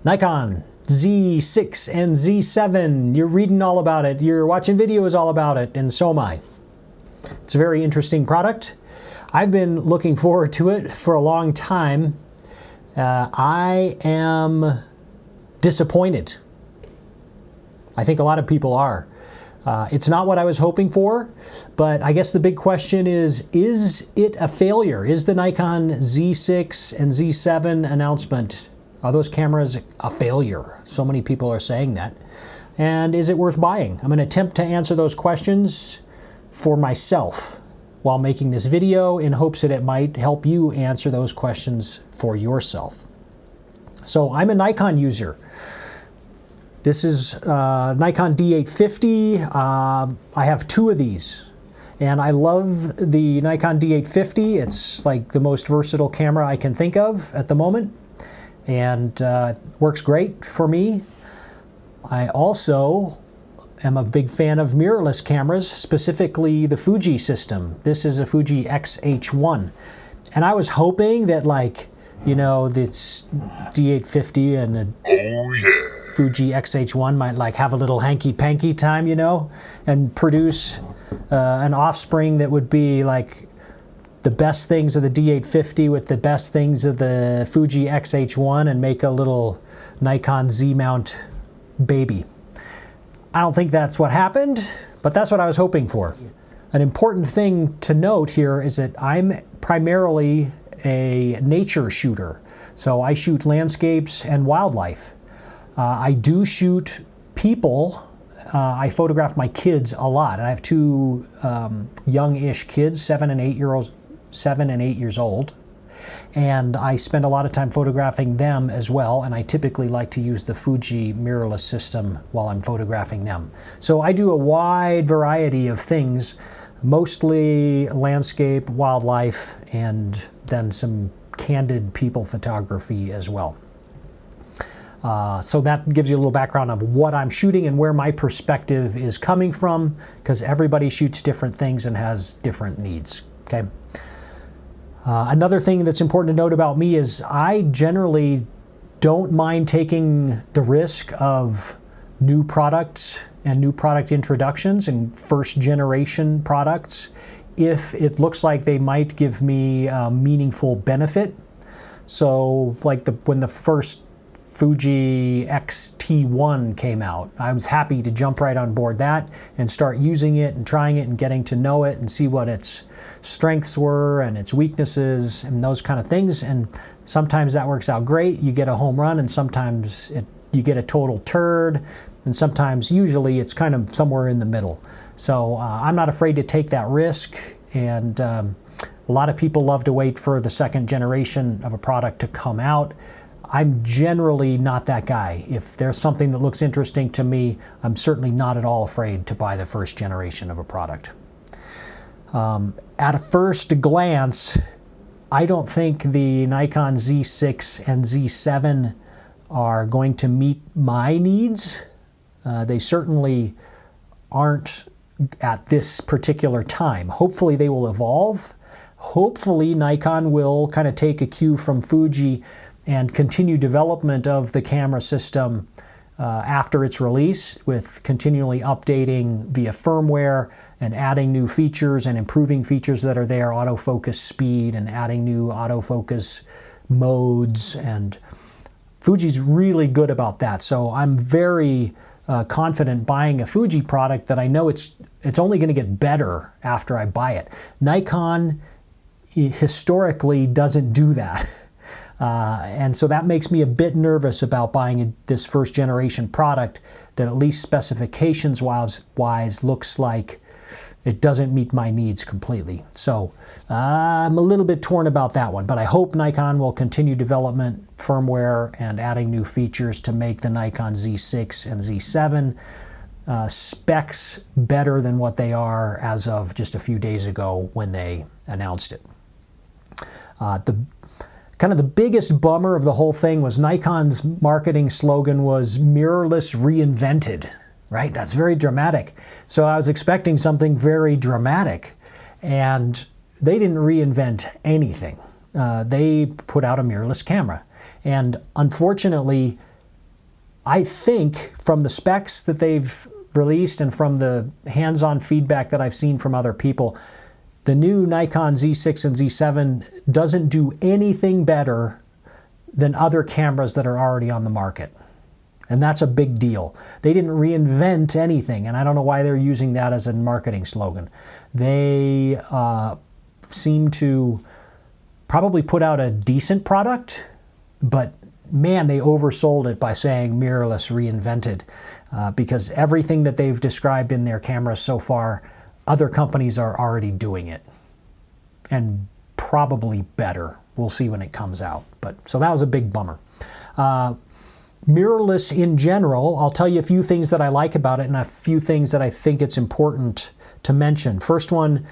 Nikon Z6 and Z7. You're reading all about it. You're watching videos all about it, and so am I. It's a very interesting product. I've been looking forward to it for a long time. I am disappointed. I think a lot of people are. It's not what I was hoping for, but I guess the big question is it a failure? Is the Nikon Z6 and Z7 announcement, are those cameras a failure? So many people are saying that. And is it worth buying? I'm going to attempt to answer those questions for myself while making this video in hopes that it might help you answer those questions for yourself. So I'm a Nikon user. This is Nikon D850. I have two of these, and I love the Nikon D850. It's like the most versatile camera I can think of at the moment, and works great for me. I also am a big fan of mirrorless cameras, specifically the Fuji system. This is a Fuji X-H1, and I was hoping that, like, you know, this D850 and the Fuji X-H1 might like have a little hanky-panky time, you know, and produce an offspring that would be like the best things of the D850 with the best things of the Fuji X-H1 and make a little Nikon Z-mount baby. I don't think that's what happened, but that's what I was hoping for. An important thing to note here is that I'm primarily a nature shooter. So I shoot landscapes and wildlife. I do shoot people. I photograph my kids a lot. I have two young-ish kids, 7 and 8 years old. And I spend a lot of time photographing them as well, and I typically like to use the Fuji mirrorless system while I'm photographing them. So I do a wide variety of things, mostly landscape, wildlife, and then some candid people photography as well. So that gives you a little background of what I'm shooting and where my perspective is coming from, because everybody shoots different things and has different needs, okay? Another thing that's important to note about me is I generally don't mind taking the risk of new products and new product introductions and first generation products if it looks like they might give me a meaningful benefit. So like when the first Fuji X-T1 came out, I was happy to jump right on board that and start using it and trying it and getting to know it and see what its strengths were and its weaknesses and those kind of things. And sometimes that works out great, you get a home run, and sometimes you get a total turd, and sometimes, usually, it's kind of somewhere in the middle. So I'm not afraid to take that risk, and a lot of people love to wait for the second generation of a product to come out. I'm generally not that guy. If there's something that looks interesting to me, I'm certainly not at all afraid to buy the first generation of a product. At a first glance, I don't think the Nikon Z6 and Z7 are going to meet my needs. They certainly aren't at this particular time. Hopefully they will evolve. Hopefully Nikon will kind of take a cue from Fuji and continue development of the camera system after its release, with continually updating via firmware and adding new features and improving features that are there, autofocus speed, and adding new autofocus modes. And Fuji's really good about that. So I'm very confident buying a Fuji product that I know it's only going to get better after I buy it. Nikon historically doesn't do that. And so that makes me a bit nervous about buying this first generation product that, at least specifications wise, looks like it doesn't meet my needs completely. So I'm a little bit torn about that one, but I hope Nikon will continue development, firmware, and adding new features to make the Nikon Z6 and Z7 specs better than what they are as of just a few days ago when they announced it. Kind of the biggest bummer of the whole thing was Nikon's marketing slogan was "Mirrorless reinvented," right? That's very dramatic. So I was expecting something very dramatic, and they didn't reinvent anything. They put out a mirrorless camera. And unfortunately, I think from the specs that they've released and from the hands-on feedback that I've seen from other people, the new Nikon Z6 and Z7 doesn't do anything better than other cameras that are already on the market. And that's a big deal. They didn't reinvent anything, and I don't know why they're using that as a marketing slogan. They seem to probably put out a decent product, but man, they oversold it by saying mirrorless reinvented, because everything that they've described in their cameras so far, other companies are already doing it, and probably better. We'll see when it comes out. But so that was a big bummer. Mirrorless in general, I'll tell you a few things that I like about it and a few things that I think it's important to mention. First one,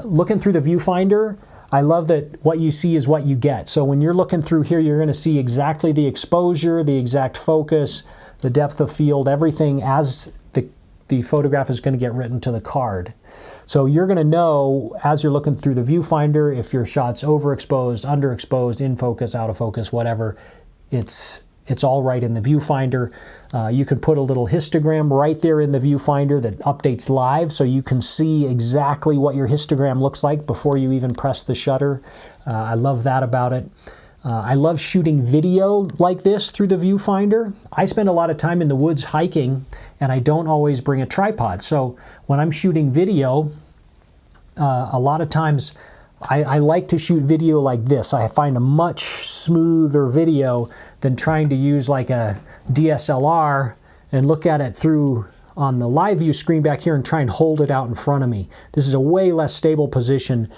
looking through the viewfinder, I love that what you see is what you get. So when you're looking through here, you're going to see exactly the exposure, the exact focus, the depth of field, everything as the photograph is going to get written to the card. So you're going to know as you're looking through the viewfinder if your shot's overexposed, underexposed, in focus, out of focus, whatever. It's all right in the viewfinder. You could put a little histogram right there in the viewfinder that updates live, so you can see exactly what your histogram looks like before you even press the shutter. I love that about it. I love shooting video like this through the viewfinder. I spend a lot of time in the woods hiking, and I don't always bring a tripod. So when I'm shooting video, a lot of times I like to shoot video like this. I find a much smoother video than trying to use like a DSLR and look at it through on the live view screen back here and try and hold it out in front of me. This is a way less stable position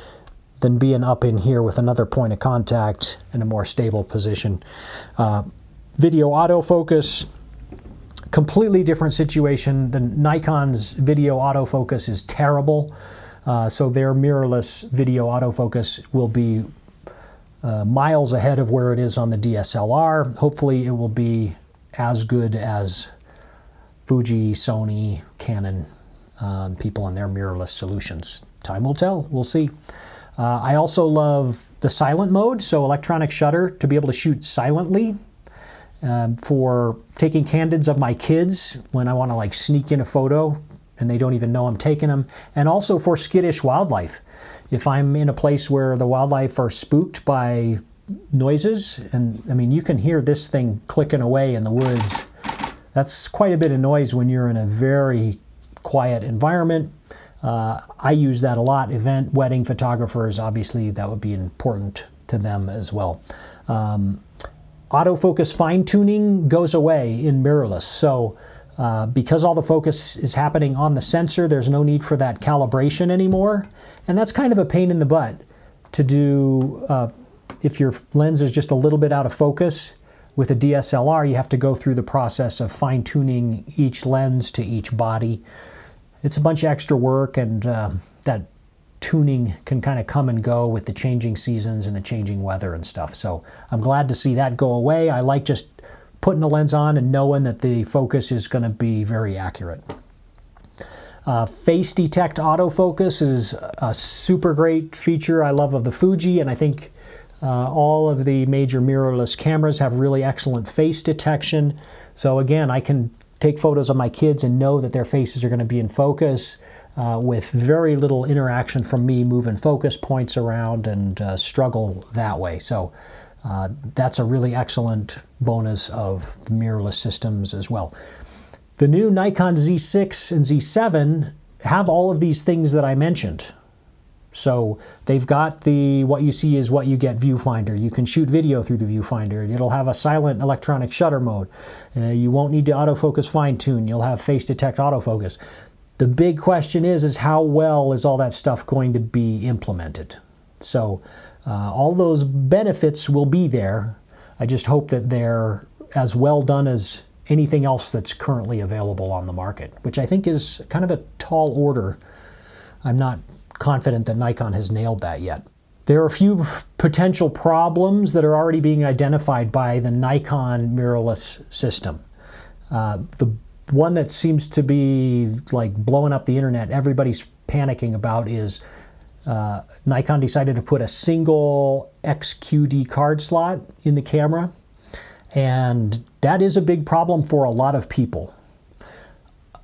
than being up in here with another point of contact in a more stable position. Video autofocus, completely different situation. The Nikon's video autofocus is terrible. So their mirrorless video autofocus will be miles ahead of where it is on the DSLR. Hopefully it will be as good as Fuji, Sony, Canon, people on their mirrorless solutions. Time will tell, we'll see. I also love the silent mode, so electronic shutter to be able to shoot silently for taking candids of my kids when I want to like sneak in a photo and they don't even know I'm taking them, and also for skittish wildlife. If I'm in a place where the wildlife are spooked by noises, and I mean, you can hear this thing clicking away in the woods. That's quite a bit of noise when you're in a very quiet environment. I use that a lot. Event, wedding photographers, obviously that would be important to them as well. Autofocus fine-tuning goes away in mirrorless. So because all the focus is happening on the sensor, there's no need for that calibration anymore. And that's kind of a pain in the butt to do if your lens is just a little bit out of focus. With a DSLR, you have to go through the process of fine-tuning each lens to each body. It's a bunch of extra work, and that tuning can kind of come and go with the changing seasons and the changing weather and stuff. So I'm glad to see that go away. I like just putting the lens on and knowing that the focus is going to be very accurate. Face detect autofocus is a super great feature I love of the Fuji, and I think all of the major mirrorless cameras have really excellent face detection. So again, I can take photos of my kids and know that their faces are going to be in focus with very little interaction from me moving focus points around and struggle that way. So that's a really excellent bonus of the mirrorless systems as well. The new Nikon Z6 and Z7 have all of these things that I mentioned. So they've got the what you see is what you get viewfinder. You can shoot video through the viewfinder. It'll have a silent electronic shutter mode. You won't need to autofocus fine tune. You'll have face detect autofocus. The big question is how well is all that stuff going to be implemented? So all those benefits will be there. I just hope that they're as well done as anything else that's currently available on the market, which I think is kind of a tall order. I'm not confident that Nikon has nailed that yet. There are a few potential problems that are already being identified by the Nikon mirrorless system. The one that seems to be like blowing up the internet, everybody's panicking about, is Nikon decided to put a single XQD card slot in the camera. And that is a big problem for a lot of people.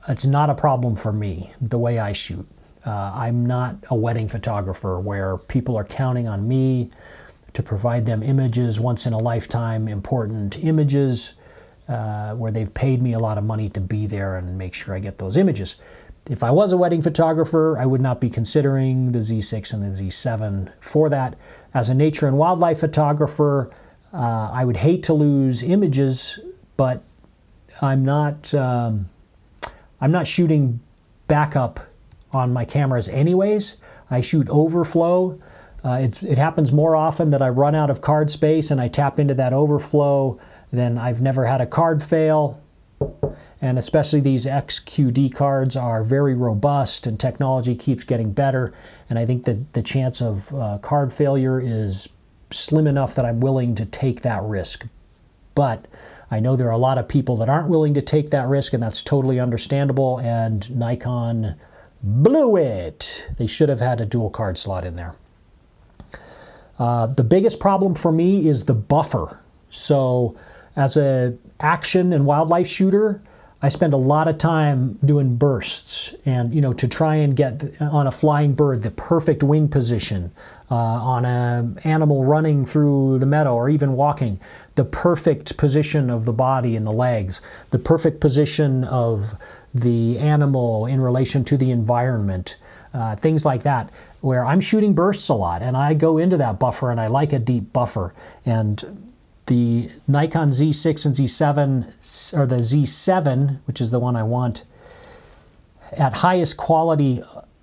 It's not a problem for me, the way I shoot. I'm not a wedding photographer where people are counting on me to provide them images, once in a lifetime, important images, where they've paid me a lot of money to be there and make sure I get those images. If I was a wedding photographer, I would not be considering the Z6 and the Z7 for that. As a nature and wildlife photographer, I would hate to lose images, but I'm not shooting backup on my cameras anyways. I shoot overflow. It happens more often that I run out of card space and I tap into that overflow than I've never had a card fail. And especially these XQD cards are very robust and technology keeps getting better. And I think that the chance of card failure is slim enough that I'm willing to take that risk. But I know there are a lot of people that aren't willing to take that risk, and that's totally understandable, and Nikon blew it. They should have had a dual card slot in there. The biggest problem for me is the buffer. So as an action and wildlife shooter, I spend a lot of time doing bursts and, to try and get on a flying bird the perfect wing position, on an animal running through the meadow or even walking, the perfect position of the body and the legs, the perfect position of the animal in relation to the environment, things like that, where I'm shooting bursts a lot and I go into that buffer and I like a deep buffer. And the Nikon Z6 and Z7, or the Z7, which is the one I want, at highest quality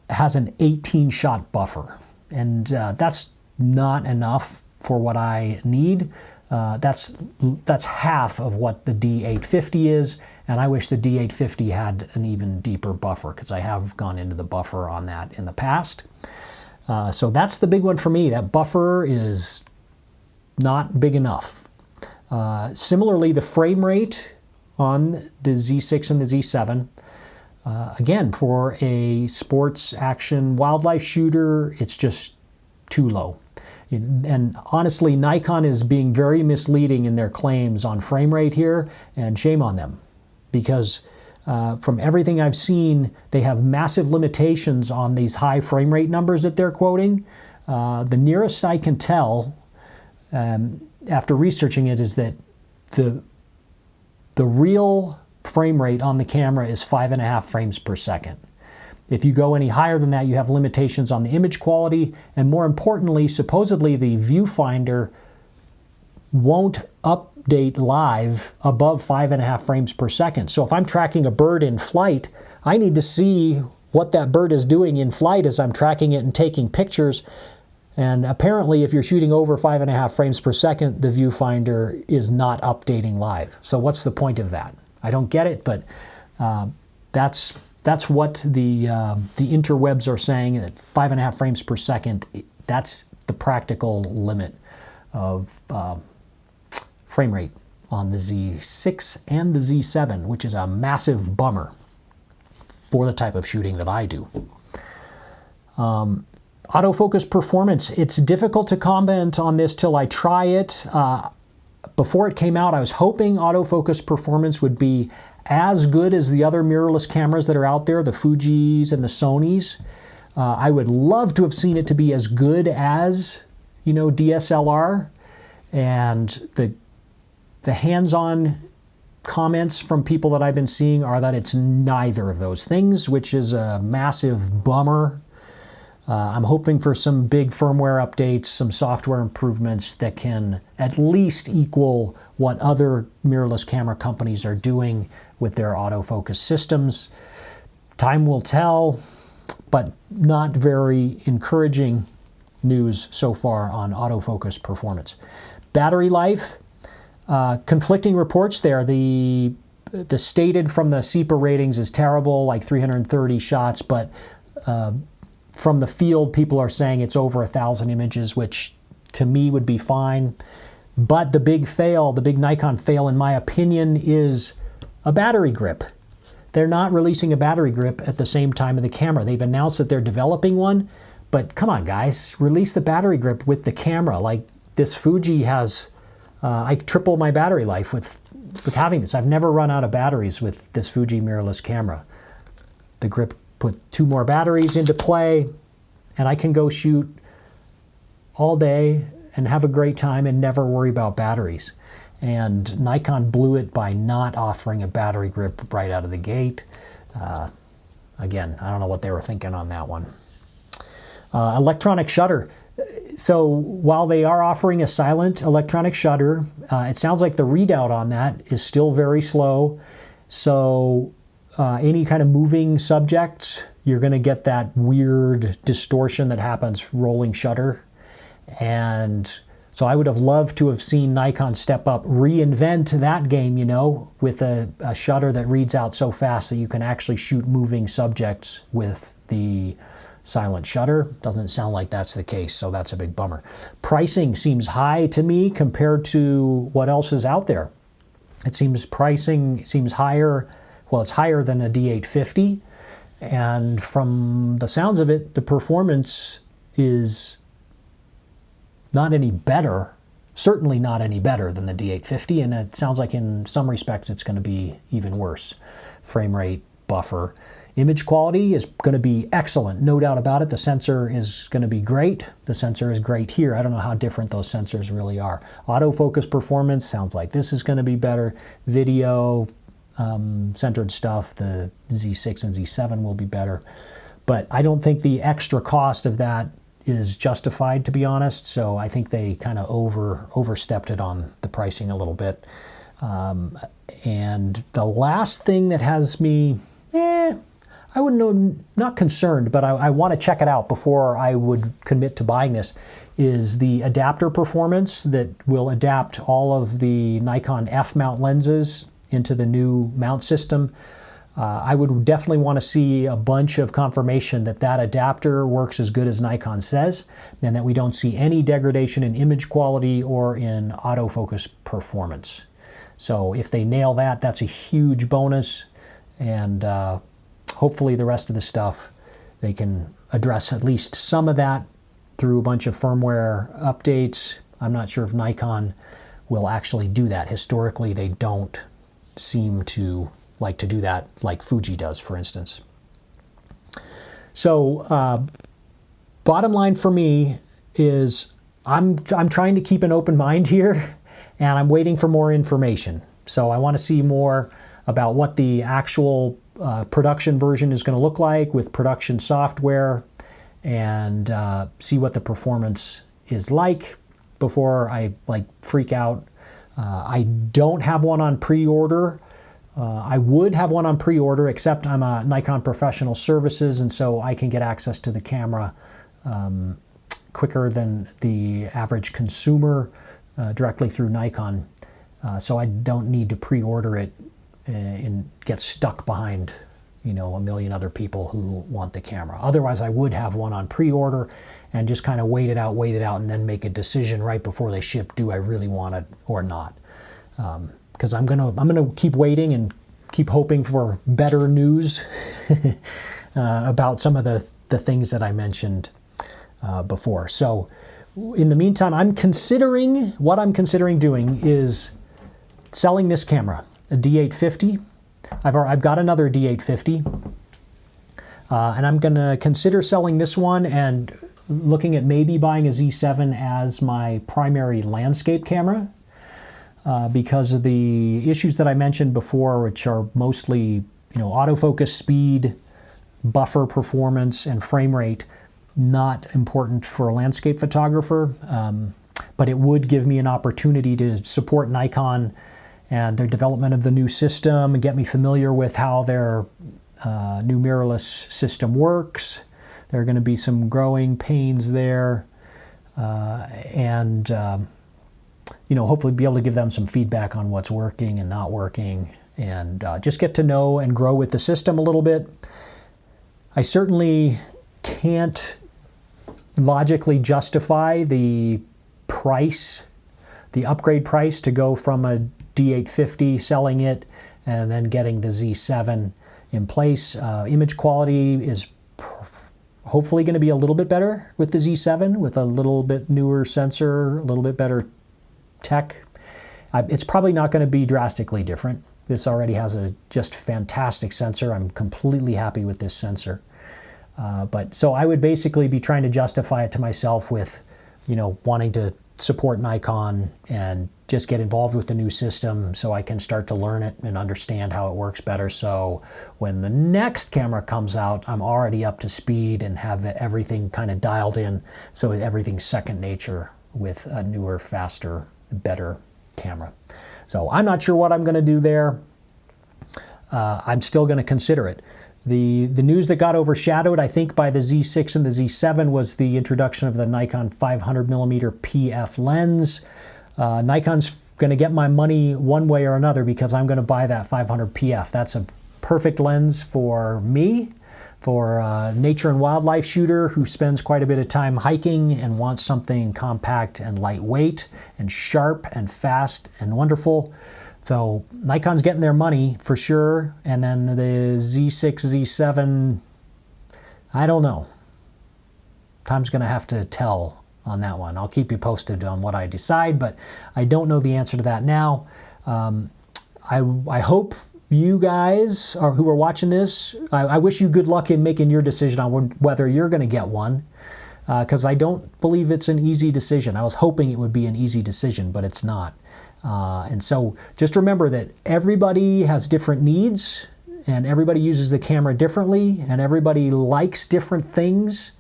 has an 18-shot buffer. And that's not enough for what I need. That's half of what the D850 is, and I wish the D850 had an even deeper buffer, because I have gone into the buffer on that in the past. So that's the big one for me. That buffer is not big enough. Similarly, the frame rate on the Z6 and the Z7, again, for a sports action wildlife shooter, it's just too low. And honestly, Nikon is being very misleading in their claims on frame rate here, and shame on them. Because from everything I've seen, they have massive limitations on these high frame rate numbers that they're quoting. The nearest I can tell, after researching it, is that the real frame rate on the camera is 5.5 frames per second. If you go any higher than that, you have limitations on the image quality, and more importantly, supposedly the Viewfinder won't update live above 5.5 frames per second. So if I'm tracking a bird in flight, I need to see what that bird is doing in flight as I'm tracking it and taking pictures. And apparently, if you're shooting over 5.5 frames per second, the Viewfinder is not updating live. So what's the point of that? I don't get it, but that's what the interwebs are saying, that 5.5 frames per second, that's the practical limit of frame rate on the Z6 and the Z7, which is a massive bummer for the type of shooting that I do. Autofocus performance, it's difficult to comment on this till I try it. Before it came out, I was hoping autofocus performance would be as good as the other mirrorless cameras that are out there, the Fujis and the Sonys. I would love to have seen it to be as good as, DSLR. And the hands-on comments from people that I've been seeing are that it's neither of those things, which is a massive bummer. I'm hoping for some big firmware updates, some software improvements that can at least equal what other mirrorless camera companies are doing with their autofocus systems. Time will tell, but not very encouraging news so far on autofocus performance. Battery life, conflicting reports there. The stated from the SEPA ratings is terrible, like 330 shots, but from the field, people are saying it's over 1,000 images, which to me would be fine. But the big fail, the big Nikon fail, in my opinion, is a battery grip. They're not releasing a battery grip at the same time of the camera. They've announced that they're developing one, but come on, guys, release the battery grip with the camera. Like this Fuji has I triple my battery life with having this. I've never run out of batteries with this Fuji mirrorless camera. The grip put 2 more batteries into play, and I can go shoot all day and have a great time and never worry about batteries. And Nikon blew it by not offering a battery grip right out of the gate. Again, I don't know what they were thinking on that one. Electronic shutter. So while they are offering a silent electronic shutter, it sounds like the readout on that is still very slow. So any kind of moving subjects, you're going to get that weird distortion that happens rolling shutter. And so I would have loved to have seen Nikon step up, reinvent that game, you know, with a shutter that reads out so fast that you can actually shoot moving subjects with the silent shutter. Doesn't sound like that's the case, so that's a big bummer. Pricing seems high to me compared to what else is out there. It seems pricing seems higher. Well, it's higher than a D850, and from the sounds of it, the performance is not any better, certainly not any better than the D850, and it sounds like in some respects it's going to be even worse. Frame rate, buffer. Image quality is going to be excellent, no doubt about it. The sensor is going to be great. The sensor is great here. I don't know how different those sensors really are. Autofocus performance sounds like this is going to be better. Video centered stuff, the Z6 and Z7 will be better. But I don't think the extra cost of that is justified, to be honest. So I think they kind of overstepped it on the pricing a little bit. And the last thing that has me, I wouldn't know, not concerned, but I want to check it out before I would commit to buying this, is the adapter performance that will adapt all of the Nikon F-mount lenses into the new mount system. I would definitely want to see a bunch of confirmation that that adapter works as good as Nikon says, and that we don't see any degradation in image quality or in autofocus performance. So if they nail that, that's a huge bonus, and hopefully the rest of the stuff, they can address at least some of that through a bunch of firmware updates. I'm not sure if Nikon will actually do that. Historically, they don't seem to like to do that like Fuji does, for instance. So bottom line for me is I'm trying to keep an open mind here, and I'm waiting for more information. So I want to see more about what the actual production version is going to look like with production software, and see what the performance is like before I freak out. I don't have one on pre-order. I would have one on pre-order, except I'm a Nikon Professional Services, and so I can get access to the camera quicker than the average consumer directly through Nikon. So I don't need to pre-order it and get stuck behind, you know, a million other people who want the camera. Otherwise, I would have one on pre-order and just kind of wait it out, and then make a decision right before they ship. Do I really want it or not? Because I'm gonna keep waiting and keep hoping for better news about some of the things that I mentioned before. So in the meantime, what I'm considering doing is selling this camera, a D850. I've got another D850, and I'm gonna consider selling this one and looking at maybe buying a Z7 as my primary landscape camera. Because of the issues that I mentioned before, which are mostly, you know, autofocus speed, buffer performance, and frame rate, not important for a landscape photographer, but it would give me an opportunity to support Nikon and their development of the new system and get me familiar with how their new mirrorless system works. There are going to be some growing pains there, and you know, hopefully be able to give them some feedback on what's working and not working, and just get to know and grow with the system a little bit. I certainly can't logically justify the price, the upgrade price, to go from a D850, selling it, and then getting the Z7 in place. Image quality is hopefully going to be a little bit better with the Z7, with a little bit newer sensor, a little bit better tech, It's probably not going to be drastically different. This already has a just fantastic sensor. I'm completely happy with this sensor. So I would basically be trying to justify it to myself with, wanting to support Nikon and just get involved with the new system so I can start to learn it and understand how it works better. So when the next camera comes out, I'm already up to speed and have everything kind of dialed in, so everything's second nature with a newer, faster, better camera. So I'm not sure what I'm going to do there. I'm still going to consider it. The news that got overshadowed, I think, by the Z6 and the Z7 was the introduction of the Nikon 500mm PF lens. Nikon's going to get my money one way or another because I'm going to buy that 500 PF. That's a perfect lens for me, for a nature and wildlife shooter who spends quite a bit of time hiking and wants something compact and lightweight and sharp and fast and wonderful. So Nikon's getting their money for sure. And then the Z6, Z7, I don't know. Time's going to have to tell on that one. I'll keep you posted on what I decide, but I don't know the answer to that now. I hope you guys who are watching this, I wish you good luck in making your decision on whether you're going to get one, because I don't believe it's an easy decision. I was hoping it would be an easy decision, but it's not. And so just remember that everybody has different needs and everybody uses the camera differently and everybody likes different things.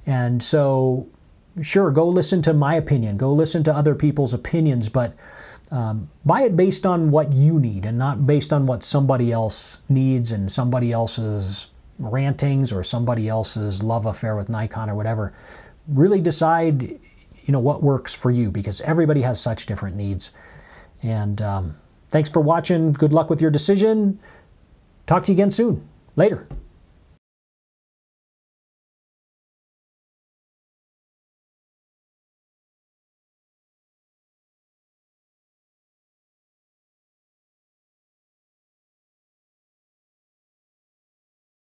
And so sure, go listen to my opinion, go listen to other people's opinions, but buy it based on what you need and not based on what somebody else needs and somebody else's rantings or somebody else's love affair with Nikon or whatever. Really decide, what works for you, because everybody has such different needs. And thanks for watching. Good luck with your decision. Talk to you again soon. Later.